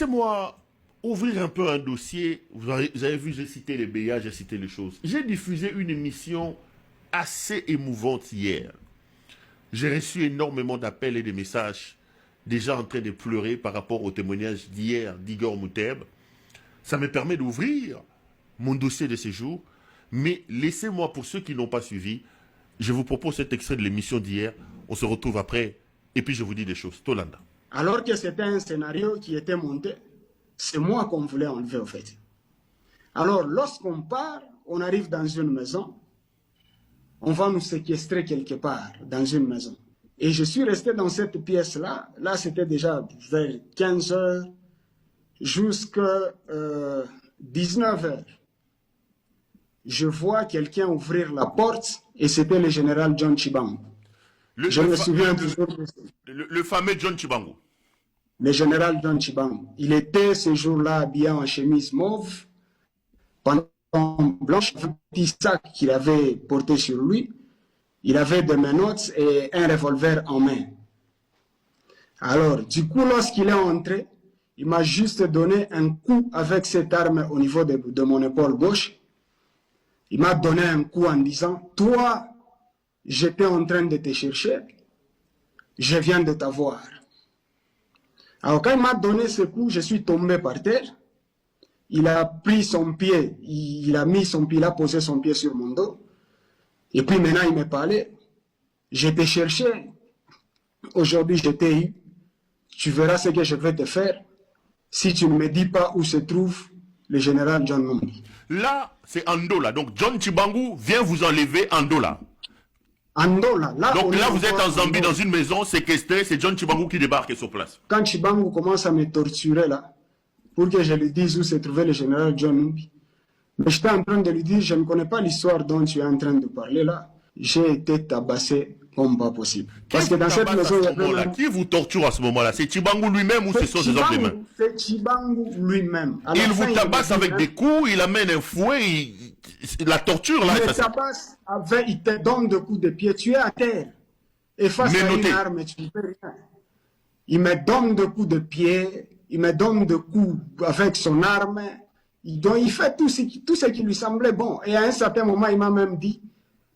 laissez-moi ouvrir un peu un dossier. Vous avez vu, j'ai cité les BA, j'ai cité les choses. J'ai diffusé une émission assez émouvante hier. J'ai reçu énormément d'appels et de messages, déjà en train de pleurer par rapport au témoignage d'hier d'Igor Mouteb. Ça me permet d'ouvrir mon dossier de séjour. Mais laissez-moi, pour ceux qui n'ont pas suivi, je vous propose cet extrait de l'émission d'hier. On se retrouve après. Et puis je vous dis des choses. Tolanda. Alors que c'était un scénario qui était monté, c'est moi qu'on voulait enlever au fait. Alors lorsqu'on part, on arrive dans une maison, on va nous séquestrer quelque part dans une maison. Et je suis resté dans cette pièce-là, là c'était déjà vers 15 heures jusqu'à 19 heures. Je vois quelqu'un ouvrir la porte et c'était le général John Tshibangou. Je me souviens toujours de ça. Le fameux John Tshibangou. Le général John Tshibangou. Il était ce jour-là habillé en chemise mauve, pantalon blanche, un petit sac qu'il avait porté sur lui. Il avait des menottes et un revolver en main. Alors, du coup, lorsqu'il est entré, il m'a juste donné un coup avec cette arme au niveau de mon épaule gauche. Il m'a donné un coup en disant, toi, j'étais en train de te chercher, je viens de t'avoir. Alors quand il m'a donné ce coup, je suis tombé par terre. Il a pris son pied, il a mis son pied, il a posé son pied sur mon dos. Et puis maintenant il me parlait. Je t'ai cherché, aujourd'hui je t'ai eu. Tu verras ce que je vais te faire si tu ne me dis pas où se trouve le général John Numbi. Là, c'est Andola. Donc John Tshibangou vient vous enlever Andola. Andola. Donc là, vous êtes en Zambie dans une maison séquestrée, c'est John Tshibangou qui débarque sur place. Quand Tshibangou commence à me torturer là, pour que je lui dise où se trouvait le général John Numbi, mais j'étais en train de lui dire, je ne connais pas l'histoire dont tu es en train de parler là, j'ai été tabassé comme pas possible. Parce que dans cette maison, qui vous torture à ce moment-là? C'est Tshibangou lui-même ou ce sont ses hommes de main? C'est Tshibangou lui-même. Il vous tabasse avec des coups, il amène un fouet, la torture là. Il te tabasse avec, il te donne des coups de pied, tu es à terre. Et face à une arme, tu ne fais rien. Il me donne des coups de pied, il me donne des coups avec son arme. Il fait tout ce qui lui semblait bon. Et à un certain moment, il m'a même dit,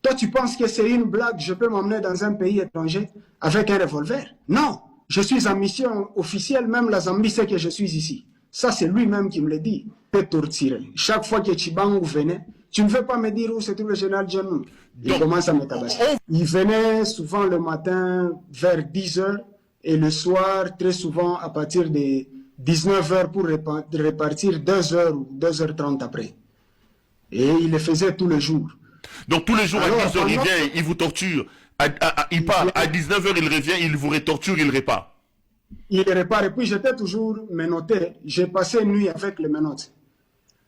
toi, tu penses que c'est une blague, je peux m'emmener dans un pays étranger avec un revolver? Non, je suis en mission officielle, même la Zambie sait que je suis ici. Ça, c'est lui-même qui me le dit. T'es torturé. Chaque fois que Tshibangou venait, tu ne veux pas me dire où se trouve le général John. Il commence à me tabasser. Il venait souvent le matin vers 10 heures et le soir, très souvent, à partir de 19 heures pour repartir 2 heures ou 2h30 après. Et il le faisait tous les jours. Donc tous les jours à 10 heures, il vient, il vous torture. Il part, à 19 heures, il revient, il vous retorture, il répare. Il répare, et puis j'étais toujours menotté. J'ai passé une nuit avec les menottes.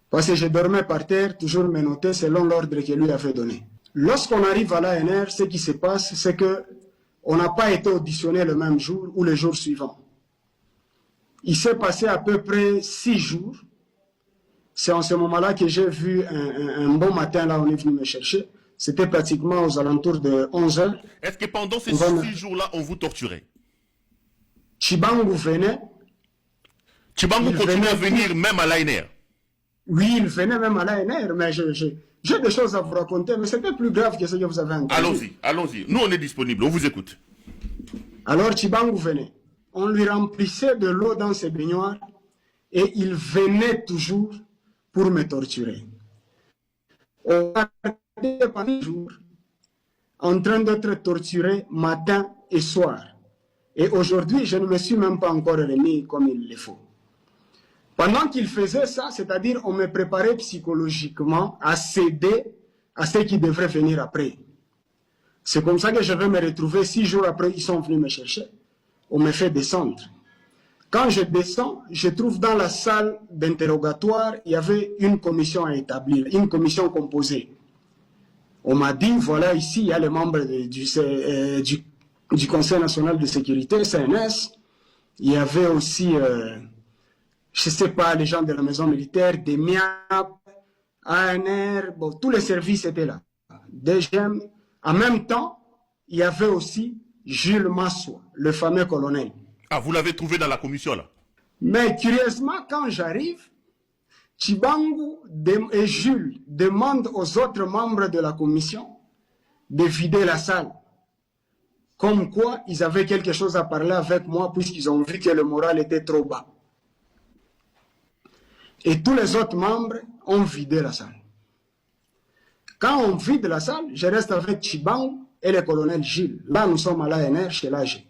Parce que je dormais par terre, toujours menotté, selon l'ordre qu'il lui avait donné. Lorsqu'on arrive à l'ANR, ce qui se passe, c'est que on n'a pas été auditionné le même jour ou le jour suivant. Il s'est passé à peu près 6 jours. C'est en ce moment-là que j'ai vu un bon matin, là, on est venu me chercher. C'était pratiquement aux alentours de 11 heures. Est-ce que pendant ces 6 jours-là, on vous torturait? Tshibangou venait. Tshibangou continuait à venir même à l'ANR? Oui, il venait même à l'ANR, mais j'ai des choses à vous raconter, mais c'était plus grave que ce que vous avez entendu. Allons-y, allons-y. Nous, on est disponible, on vous écoute. Alors Tshibangou venait. On lui remplissait de l'eau dans ses baignoires et il venait toujours pour me torturer. On était pendant jour en train d'être torturé matin et soir. Et aujourd'hui, je ne me suis même pas encore remis comme il le faut. Pendant qu'il faisait ça, c'est-à-dire on me préparait psychologiquement à céder à ce qui devrait venir après. C'est comme ça que je vais me retrouver 6 jours après, ils sont venus me chercher. On me fait descendre. Quand je descends, je trouve dans la salle d'interrogatoire, il y avait une commission à établir, une commission composée. On m'a dit, voilà, ici, il y a les membres du Conseil national de sécurité, CNS. Il y avait aussi, je ne sais pas, les gens de la maison militaire, des MIAP, ANR, bon, tous les services étaient là. DGM. En même temps, il y avait aussi Jules Massoua, le fameux colonel. Ah, vous l'avez trouvé dans la commission, là? Mais curieusement, quand j'arrive, Chibangu et Jules demandent aux autres membres de la commission de vider la salle. Comme quoi, ils avaient quelque chose à parler avec moi puisqu'ils ont vu que le moral était trop bas. Et tous les autres membres ont vidé la salle. Quand on vide la salle, je reste avec Chibangu et le colonel Gilles. Là, nous sommes à l'ANR chez l'AG.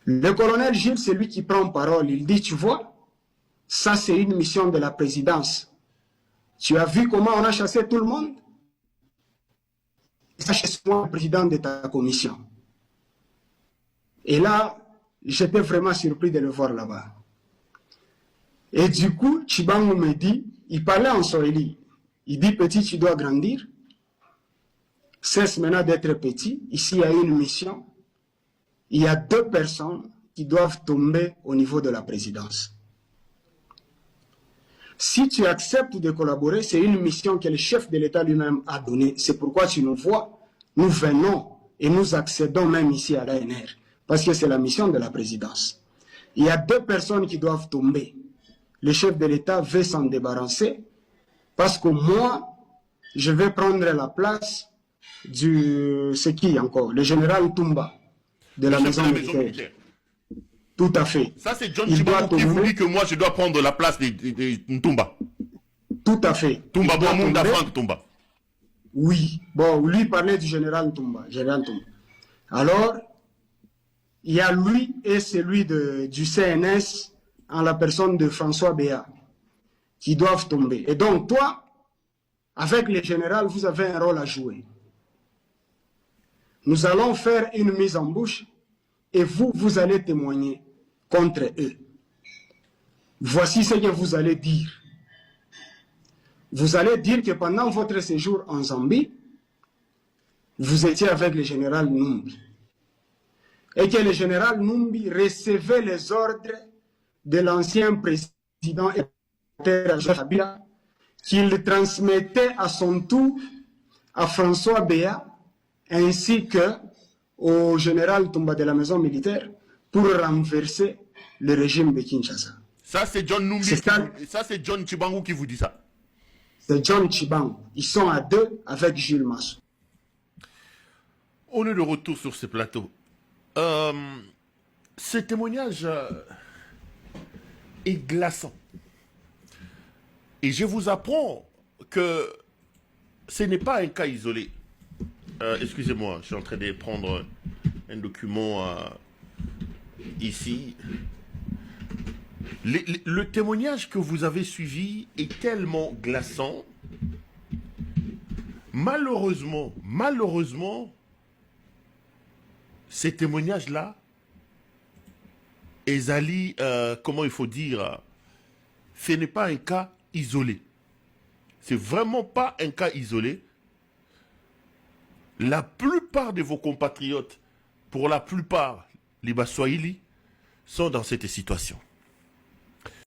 Le colonel Gilles, c'est lui qui prend parole. Il dit, tu vois, ça c'est une mission de la présidence. Tu as vu comment on a chassé tout le monde? Ça, c'est moi, le président de ta commission. Et là, j'étais vraiment surpris de le voir là-bas. Et du coup, Chibangu me dit, il parlait en Swahili. Il dit, petit, tu dois grandir. Cesse maintenant d'être petit. Ici, il y a une mission. Il y a 2 personnes qui doivent tomber au niveau de la présidence. Si tu acceptes de collaborer, c'est une mission que le chef de l'État lui-même a donnée. C'est pourquoi tu nous vois, nous venons et nous accédons même ici à l'ANR. Parce que c'est la mission de la présidence. Il y a 2 personnes qui doivent tomber. Le chef de l'État veut s'en débarrasser parce que moi, je vais prendre la place du... C'est qui encore? Le général Toumba de la maison militaire. Tout à fait. Ça, c'est John Chibangu qui vous dit que moi, je dois prendre la place de Ntoumba. Tout à fait. Toumba, Boamunda Frank Toumba. Oui. Bon, lui parlait du général Toumba. Alors, il y a lui et celui du CNS en la personne de François Béat qui doivent tomber. Et donc, toi, avec le général, vous avez un rôle à jouer. Nous allons faire une mise en bouche et vous, vous allez témoigner contre eux. Voici ce que vous allez dire. Vous allez dire que pendant votre séjour en Zambie, vous étiez avec le général Numbi. Et que le général Numbi recevait les ordres de l'ancien président Kabila, qu'il transmettait à son tour à François Béat, ainsi que au général Toumba de la maison militaire pour renverser le régime de Kinshasa. Ça, c'est John Numbi. Ça, c'est John Chibangu qui vous dit ça. C'est John Chibangu. Ils sont à 2 avec Jules Massou. On est de retour sur ce plateau. Ce témoignage est glaçant. Et je vous apprends que ce n'est pas un cas isolé. Excusez-moi, je suis en train de prendre un document ici. Le témoignage que vous avez suivi est tellement glaçant. Malheureusement, ces témoignages-là, Ezali, comment il faut dire, ce n'est pas un cas isolé. C'est vraiment pas un cas isolé. La plupart de vos compatriotes, pour la plupart, les Baswahili, sont dans cette situation.